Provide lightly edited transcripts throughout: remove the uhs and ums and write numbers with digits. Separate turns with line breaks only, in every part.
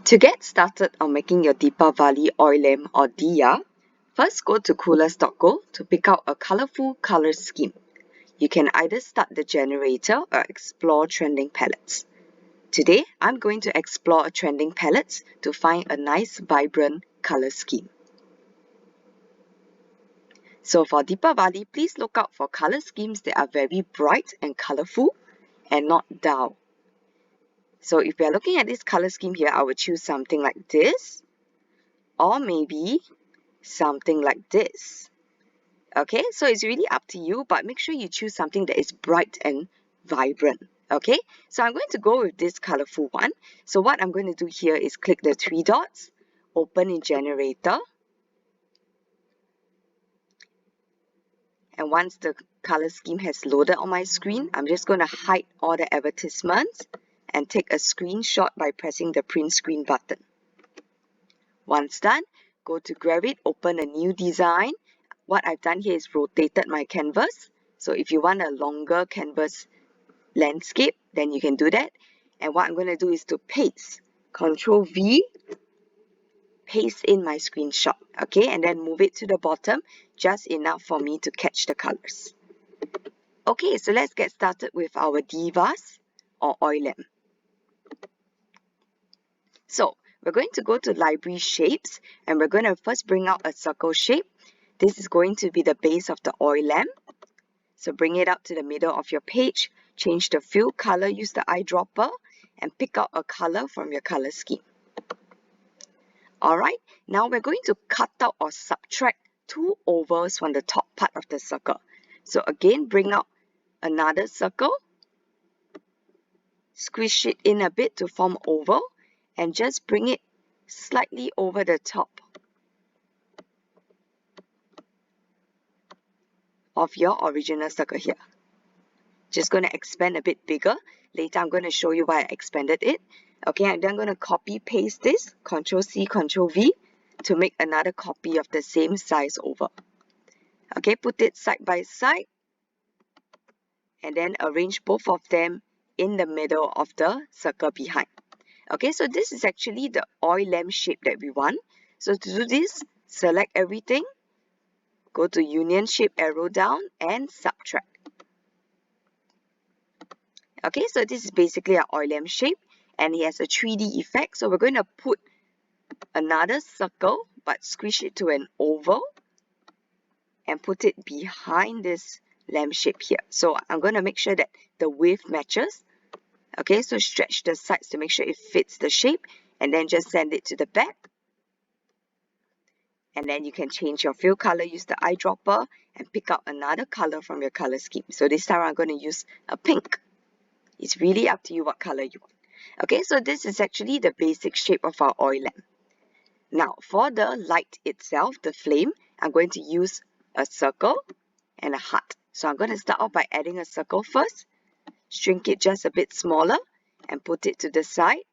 To get started on making your Deepavali oil lamp or diya, first go to coolers.co to pick out a colorful color scheme. You can either start the generator or explore trending palettes. Today, I'm going to explore trending palettes to find a nice vibrant color scheme. So for Deepavali, please look out for color schemes that are very bright and colorful and not dull. So if you're looking at this color scheme here, I would choose something like this, or maybe something like this. Okay, so it's really up to you, but make sure you choose something that is bright and vibrant. Okay, so I'm going to go with this colorful one. So what I'm going to do here is click the three dots, open in generator, and once the color scheme has loaded on my screen, I'm just going to hide all the advertisements and take a screenshot by pressing the print screen button. Once done, go to Gravit, open a new design. What I've done here is rotated my canvas. So if you want a longer canvas landscape, then you can do that. And what I'm going to do is to paste, Control V, paste in my screenshot. Okay, and then move it to the bottom, just enough for me to catch the colors. Okay, so let's get started with our divas or oil lamp. So we're going to go to library shapes, and we're going to first bring out a circle shape. This is going to be the base of the oil lamp. So bring it up to the middle of your page, change the fill color, use the eyedropper, and pick out a color from your color scheme. Alright, now we're going to cut out or subtract two ovals from the top part of the circle. So again, bring out another circle, squish it in a bit to form oval, and just bring it slightly over the top of your original circle here. Just going to expand a bit bigger. Later, I'm going to show you why I expanded it. Okay, I'm then going to copy paste this, Control C, Control V, to make another copy of the same size oval. Okay, put it side by side, and then arrange both of them in the middle of the circle behind. Okay, so this is actually the oil lamp shape that we want. So to do this, select everything, go to Union Shape, arrow down, and subtract. Okay, so this is basically our oil lamp shape, and it has a 3D effect. So we're going to put another circle, but squish it to an oval, and put it behind this lamp shape here. So I'm going to make sure that the width matches. Okay, so stretch the sides to make sure it fits the shape, and then just send it to the back. And then you can change your fill color, use the eyedropper, and pick out another color from your color scheme. So this time I'm going to use a pink. It's really up to you what color you want. Okay, so this is actually the basic shape of our oil lamp. Now, for the light itself, the flame, I'm going to use a circle and a heart. So I'm going to start off by adding a circle first, shrink it just a bit smaller, and put it to the side.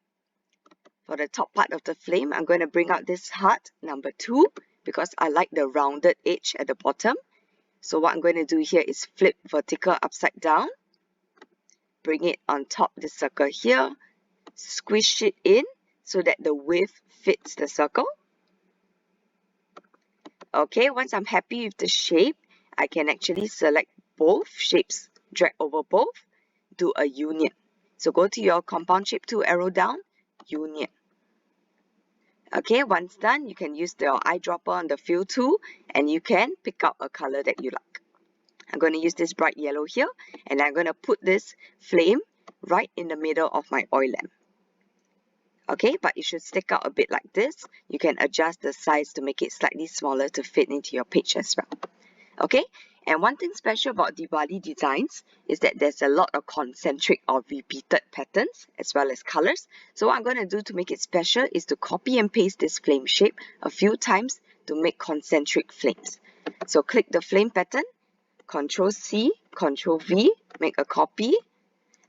For the top part of the flame, I'm going to bring out this heart, number 2, because I like the rounded edge at the bottom. So what I'm going to do here is flip vertical upside down, bring it on top the circle here, squish it in so that the width fits the circle. Okay, once I'm happy with the shape, I can actually select both shapes, drag over both, do a union. So go to your compound shape tool, arrow down, union. Okay, once done, you can use your eyedropper on the fill tool, and you can pick out a color that you like. I'm going to use this bright yellow here, and I'm going to put this flame right in the middle of my oil lamp. Okay, but it should stick out a bit like this. You can adjust the size to make it slightly smaller to fit into your page as well. Okay, and one thing special about Diwali designs is that there's a lot of concentric or repeated patterns as well as colors. So what I'm going to do to make it special is to copy and paste this flame shape a few times to make concentric flames. So click the flame pattern, Control C, Control V, make a copy.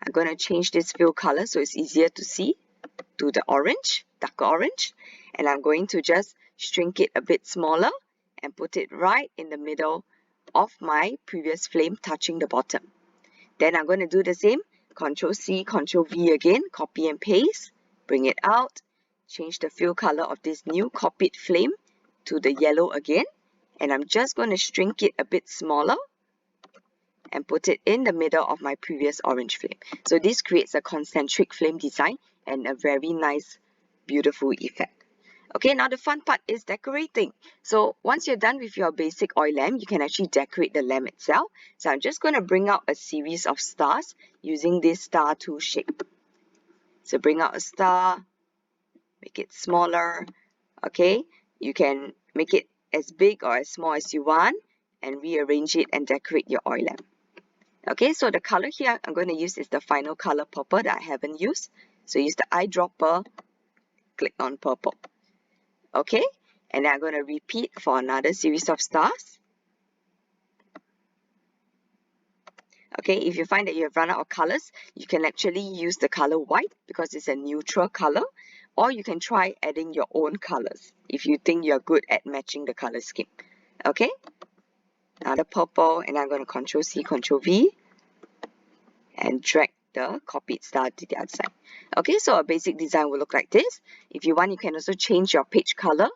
I'm going to change this fill color so it's easier to see to the orange, darker orange, and I'm going to just shrink it a bit smaller and put it right in the middle of my previous flame, touching the bottom. Then I'm going to do the same, Control C, Control V again, copy and paste, bring it out, change the fill color of this new copied flame to the yellow again, and I'm just going to shrink it a bit smaller and put it in the middle of my previous orange flame. So this creates a concentric flame design and a very nice, beautiful effect. Okay, now the fun part is decorating. So once you're done with your basic oil lamp, you can actually decorate the lamp itself. So I'm just going to bring out a series of stars using this star tool shape. So bring out a star, make it smaller. Okay, you can make it as big or as small as you want and rearrange it and decorate your oil lamp. Okay, so the color here I'm going to use is the final color purple that I haven't used. So use the eyedropper, click on purple. Okay, and then I'm going to repeat for another series of stars. Okay, if you find that you have run out of colors, you can actually use the color white because it's a neutral color, or you can try adding your own colors if you think you're good at matching the color scheme. Okay, now the purple, and I'm going to Control C, Control V, and drag the copied star to the other side. Okay, so a basic design will look like this. If you want, you can also change your page color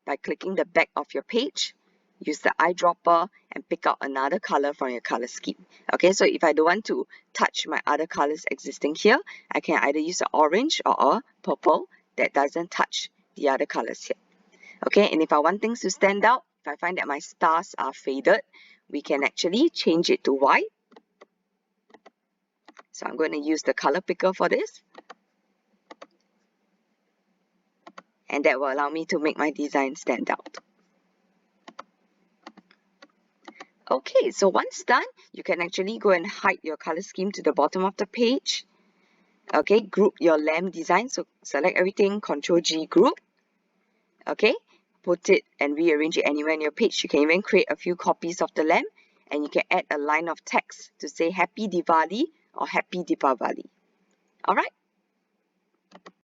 by clicking the back of your page. Use the eyedropper and pick out another color from your color scheme. Okay, so if I don't want to touch my other colors existing here, I can either use an orange or a purple that doesn't touch the other colors here. Okay, and if I want things to stand out, if I find that my stars are faded, we can actually change it to white. So I'm going to use the color picker for this. And that will allow me to make my design stand out. Okay, so once done, you can actually go and hide your color scheme to the bottom of the page. Okay, group your lamp design. So select everything, Control G, group. Okay, put it and rearrange it anywhere on your page. You can even create a few copies of the lamp, and you can add a line of text to say Happy Diwali or Happy Deepavali. Alright,